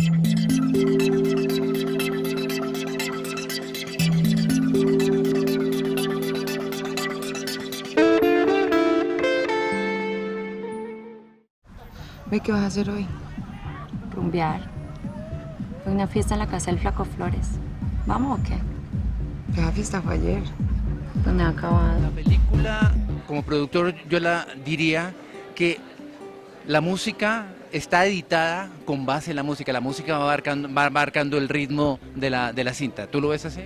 Ve, ¿qué vas a hacer hoy? Rumbear. Fue una fiesta en la casa del Flaco Flores. ¿Vamos o qué? Esa fiesta fue ayer. ¿Dónde ha acabado? La película, como productor, yo la diría que la música está editada con base en la música va marcando el ritmo de la cinta. ¿Tú lo ves así?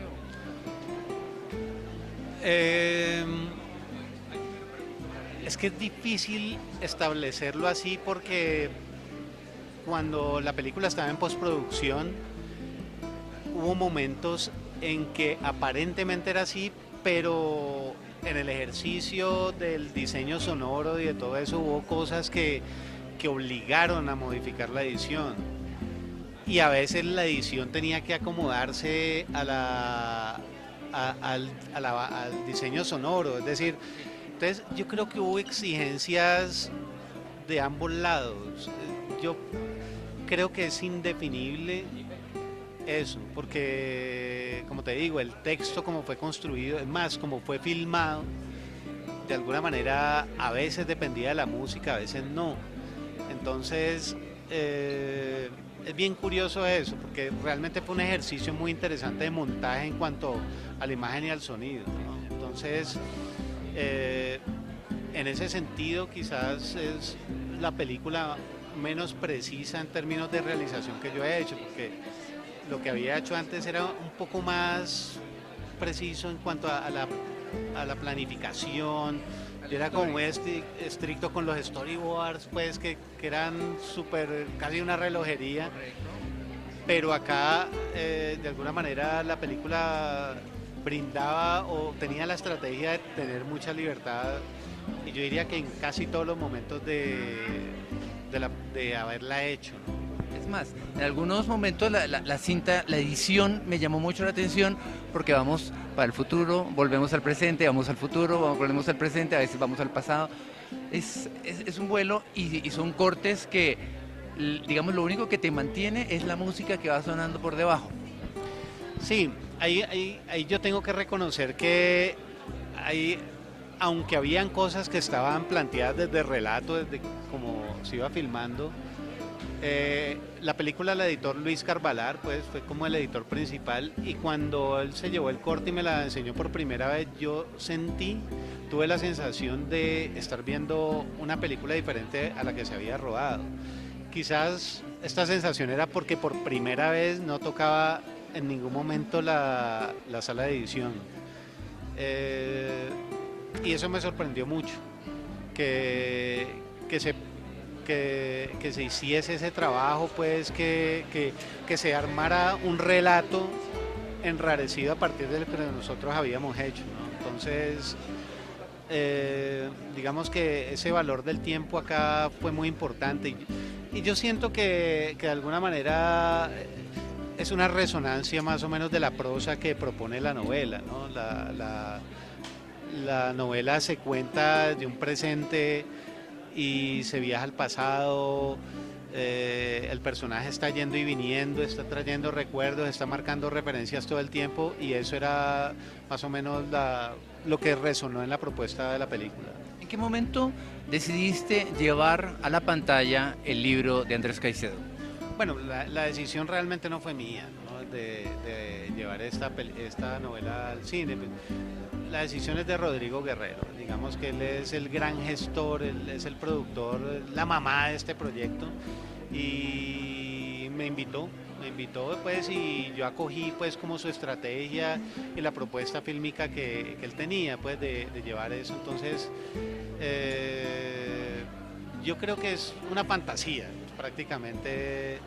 Es que es difícil establecerlo así porque cuando la película estaba en postproducción hubo momentos en que aparentemente era así, pero en el ejercicio del diseño sonoro y de todo eso hubo cosas que obligaron a modificar la edición. Y a veces la edición tenía que acomodarse al diseño sonoro, es decir, entonces yo creo que hubo exigencias de ambos lados. Yo creo que es indefinible eso, porque como te digo, el texto como fue construido, es más, como fue filmado, de alguna manera a veces dependía de la música, a veces no. Entonces es bien curioso eso, porque realmente fue un ejercicio muy interesante de montaje en cuanto a la imagen y al sonido, ¿no? Entonces en ese sentido quizás es la película menos precisa en términos de realización que yo he hecho, porque lo que había hecho antes era un poco más preciso en cuanto a la planificación. Yo era como muy estricto con los storyboards, pues que eran súper, casi una relojería. Pero acá, de alguna manera, la película brindaba o tenía la estrategia de tener mucha libertad, y yo diría que en casi todos los momentos de haberla hecho, ¿no? Es más, en algunos momentos la cinta, la edición me llamó mucho la atención porque vamos para el futuro, volvemos al presente, vamos al futuro, volvemos al presente, a veces vamos al pasado. Es un vuelo y son cortes que, digamos, lo único que te mantiene es la música que va sonando por debajo. Sí, ahí yo tengo que reconocer que aunque habían cosas que estaban planteadas desde el relato, desde cómo se iba filmando, la película la editó Luis Carvalar, pues fue como el editor principal, y cuando él se llevó el corte y me la enseñó por primera vez, tuve la sensación de estar viendo una película diferente a la que se había rodado. Quizás esta sensación era porque por primera vez no tocaba en ningún momento la sala de edición. Y eso me sorprendió mucho, que se hiciese ese trabajo, pues que se armara un relato enrarecido a partir de lo que nosotros habíamos hecho, ¿no? Entonces, digamos que ese valor del tiempo acá fue muy importante, y yo siento que de alguna manera es una resonancia más o menos de la prosa que propone la novela, ¿no? La novela se cuenta de un presente y se viaja al pasado. El personaje está yendo y viniendo, está trayendo recuerdos, está marcando referencias todo el tiempo, y eso era más o menos lo que resonó en la propuesta de la película. ¿En qué momento decidiste llevar a la pantalla el libro de Andrés Caicedo? Bueno, la decisión realmente no fue mía, ¿no? de llevar esta novela al cine. La decisión es de Rodrigo Guerrero. Digamos que él es el gran gestor, él es el productor, la mamá de este proyecto, y me invitó pues, y yo acogí pues como su estrategia y la propuesta fílmica que él tenía, pues de llevar eso. Entonces yo creo que es una fantasía prácticamente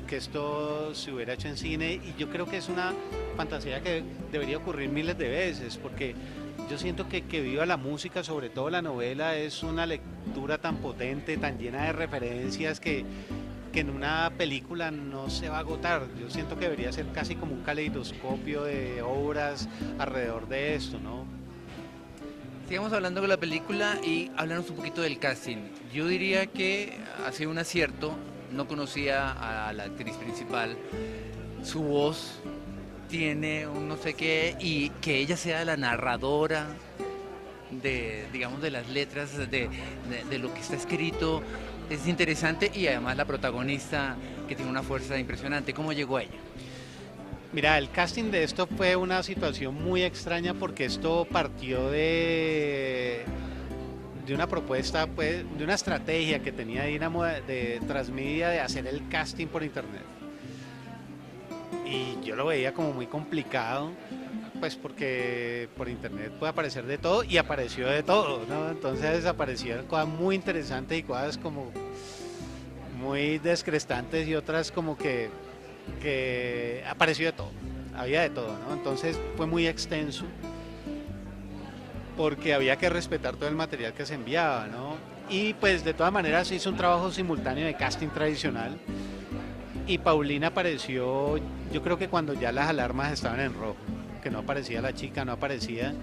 que esto se hubiera hecho en cine, y yo creo que es una fantasía que debería ocurrir miles de veces, porque yo siento que Viva la Música, sobre todo la novela, es una lectura tan potente, tan llena de referencias, que en una película no se va a agotar. Yo siento que debería ser casi como un caleidoscopio de obras alrededor de esto, ¿no? Sigamos hablando de la película y háblanos un poquito del casting. Yo diría que ha sido un acierto no conocía a la actriz principal, su voz tiene un no sé qué, y que ella sea la narradora de, digamos, de las letras, de lo que está escrito, es interesante, y además la protagonista que tiene una fuerza impresionante. ¿Cómo llegó a ella? Mira, el casting de esto fue una situación muy extraña porque esto partió de una propuesta, pues, de una estrategia que tenía Dinamo de Transmedia de hacer el casting por internet. Y yo lo veía como muy complicado, pues porque por internet puede aparecer de todo, y apareció de todo, ¿no? Entonces aparecieron cosas muy interesantes y cosas como muy descrestantes, y otras como que apareció de todo, había de todo, ¿no? Entonces fue muy extenso porque había que respetar todo el material que se enviaba, ¿no? Y pues de todas maneras se hizo un trabajo simultáneo de casting tradicional, y Paulina apareció, yo creo que cuando ya las alarmas estaban en rojo, que no aparecía la chica, no aparecía,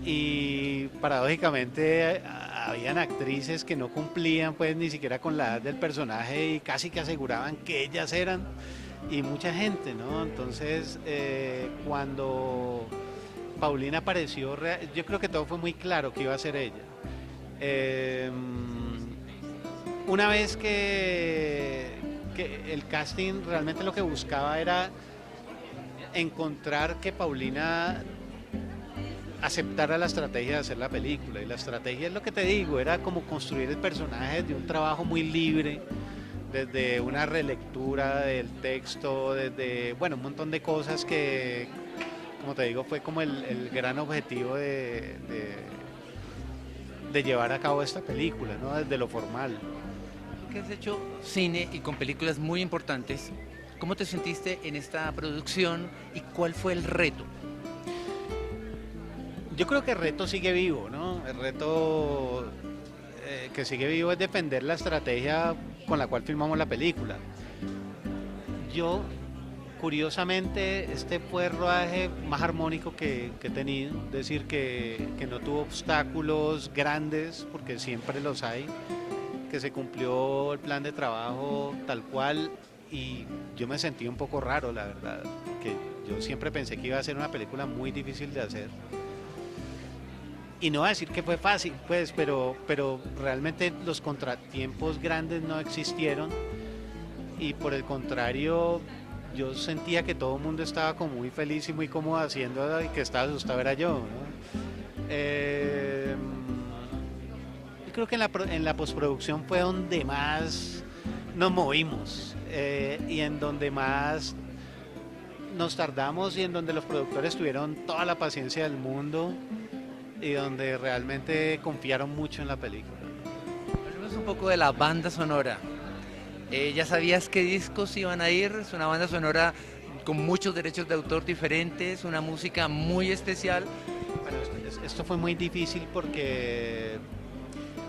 y paradójicamente habían actrices que no cumplían pues ni siquiera con la edad del personaje y casi que aseguraban que ellas eran, y mucha gente, ¿no? Entonces cuando Paulina apareció, yo creo que todo fue muy claro que iba a ser ella. Una vez que el casting realmente lo que buscaba era encontrar que Paulina aceptara la estrategia de hacer la película, y la estrategia es lo que te digo, era como construir el personaje de un trabajo muy libre, desde una relectura del texto, desde, bueno, un montón de cosas que, como te digo, fue como el gran objetivo de llevar a cabo esta película, ¿no? Desde lo formal. Que has hecho cine y con películas muy importantes, ¿cómo te sentiste en esta producción y cuál fue el reto? Yo creo que el reto sigue vivo, ¿no? El reto que sigue vivo es defender la estrategia con la cual filmamos la película. Yo, curiosamente, este fue el rodaje más armónico que he tenido, es decir, que no tuvo obstáculos grandes, porque siempre los hay, que se cumplió el plan de trabajo tal cual, y yo me sentí un poco raro, la verdad, que yo siempre pensé que iba a ser una película muy difícil de hacer. Y no voy a decir que fue fácil, pues, pero realmente los contratiempos grandes no existieron, y por el contrario, yo sentía que todo el mundo estaba como muy feliz y muy cómodo haciendo, y que estaba asustado era yo, ¿no? Yo creo que en la postproducción fue donde más nos movimos, y en donde más nos tardamos, y en donde los productores tuvieron toda la paciencia del mundo, y donde realmente confiaron mucho en la película. Hablemos un poco de la banda sonora. ¿Ya sabías qué discos iban a ir? Es una banda sonora con muchos derechos de autor diferentes, una música muy especial. Bueno, esto fue muy difícil porque,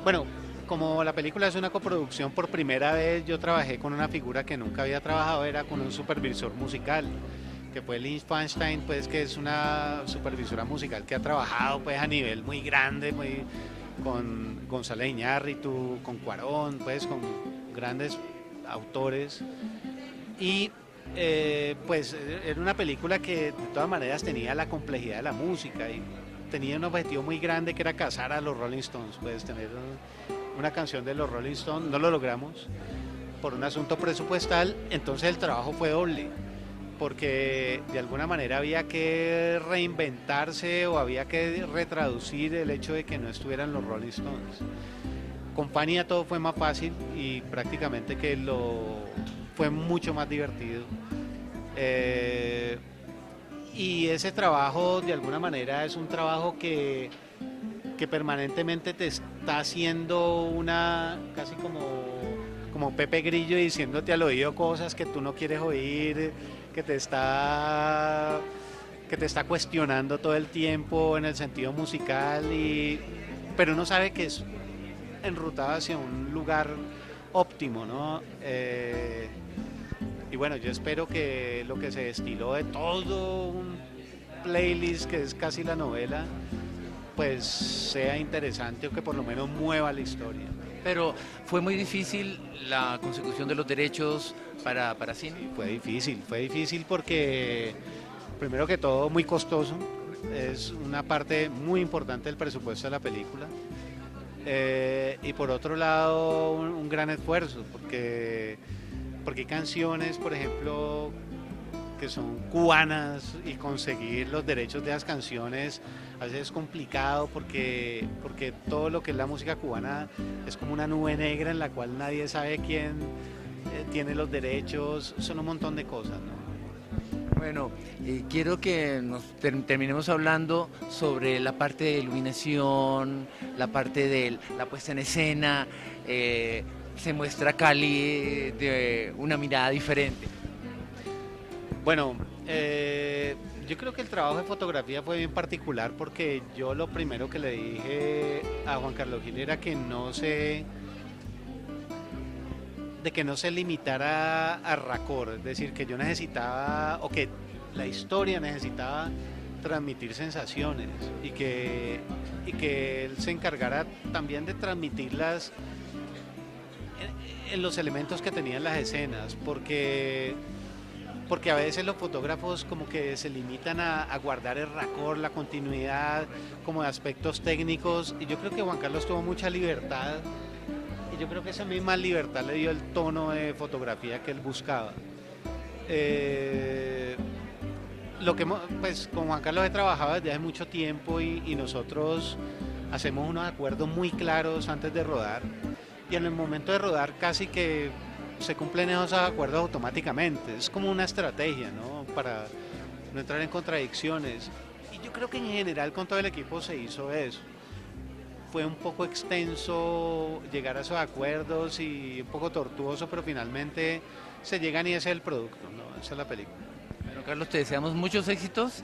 bueno, como la película es una coproducción, por primera vez yo trabajé con una figura que nunca había trabajado, era con un supervisor musical, que fue Lynn Feinstein, pues, que es una supervisora musical que ha trabajado pues a nivel muy grande, con González Iñárritu, con Cuarón, pues con grandes autores, y pues era una película que de todas maneras tenía la complejidad de la música, y tenía un objetivo muy grande, que era casar a los Rolling Stones, pues tener una canción de los Rolling Stones. No lo logramos por un asunto presupuestal, entonces el trabajo fue doble, porque de alguna manera había que reinventarse, o había que retraducir el hecho de que no estuvieran los Rolling Stones. Con Fania todo fue más fácil, y prácticamente que fue mucho más divertido. Y ese trabajo de alguna manera es un trabajo que permanentemente te está haciendo casi como Pepe Grillo, diciéndote al oído cosas que tú no quieres oír, que te está cuestionando todo el tiempo en el sentido musical, pero uno sabe que es enrutado hacia un lugar óptimo, ¿no? Y bueno, yo espero que lo que se destiló de todo un playlist que es casi la novela, pues sea interesante, o que por lo menos mueva la historia. Pero fue muy difícil la consecución de los derechos para cine. Fue difícil porque primero que todo muy costoso, es una parte muy importante del presupuesto de la película. Y por otro lado un gran esfuerzo porque hay canciones, por ejemplo, que son cubanas y conseguir los derechos de esas canciones a veces es complicado porque todo lo que es la música cubana es como una nube negra en la cual nadie sabe quién tiene los derechos, son un montón de cosas, ¿no? Bueno, quiero que nos terminemos hablando sobre la parte de iluminación, la parte de la puesta en escena. Se muestra Cali de una mirada diferente. Bueno, yo creo que el trabajo de fotografía fue bien particular porque yo lo primero que le dije a Juan Carlos Gil era que no se limitara a racor, es decir, que yo necesitaba, o que la historia necesitaba transmitir sensaciones y que él se encargara también de transmitirlas en los elementos que tenían las escenas, porque a veces los fotógrafos como que se limitan a guardar el racor, la continuidad, como de aspectos técnicos, y yo creo que Juan Carlos tuvo mucha libertad, y yo creo que esa misma libertad le dio el tono de fotografía que él buscaba. Pues con Juan Carlos he trabajado desde hace mucho tiempo y nosotros hacemos unos acuerdos muy claros antes de rodar, y en el momento de rodar casi que se cumplen esos acuerdos automáticamente. Es como una estrategia, ¿no? Para no entrar en contradicciones. Y yo creo que en general con todo el equipo se hizo eso. Fue un poco extenso llegar a esos acuerdos y un poco tortuoso, pero finalmente se llegan y ese es el producto, ¿no? Esa es la película. Bueno, Carlos, te deseamos muchos éxitos